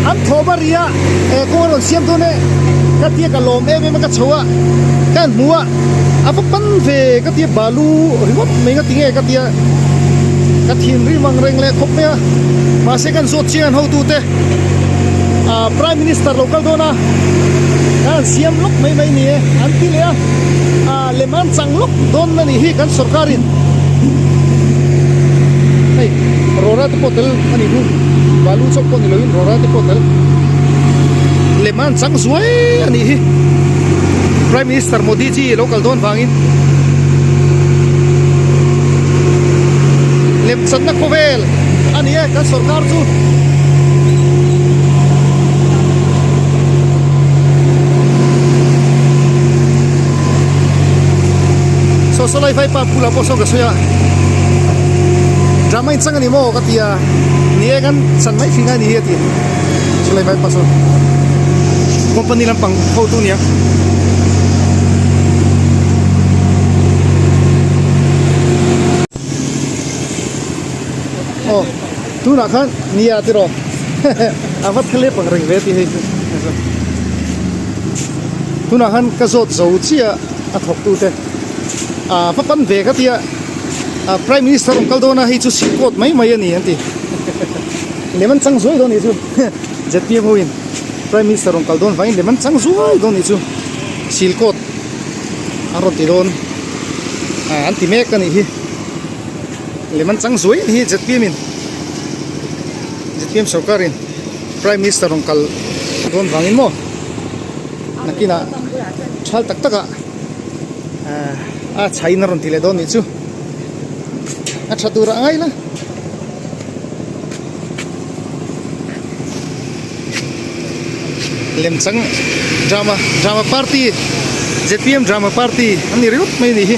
an thobaria ko ron siam to ne ka tia ka lom em ka chowa kan muwa apa pan ve ka tia balu riwat me ka tinge ka tia ka thim ri mang reng le khop me ma se kan so chian ho tu te prime minister local dona kan siam lok mai mai ni an ti le leman chang lok don na ni hi kan sarkarin hey rora te potel ani bu balu chok ko ni loin rora te potel leman chang zuai ani hi prime minister modi ji local don wangin lem chan na kovel ani e kan sarkar chu so solai vai pa pula po so ga soya drama in chang ani mo ka tia ni gan san mai finga ni ti solai vai pa so company lang pang photo niya oh tu na khan ni ya tiro avat khle pang reng ve ti he tu na khan ka zot zo chia a thok tu te papan ve ka tia prime minister ongkal dona hi chu sikot mai mai ani anti leman chang zoi don ni chu jp hoin prime minister ongkal don vain leman chang zoi don ni chu silkot aron ti don anti mek ani hi leman chang zoi hi jp min jp sarkarin prime minister ongkal don wangin mo nakina chal tak taka China ron tile don ni chu chatura ngai la lemchang drama party ZPM drama party ani riut mai ni hi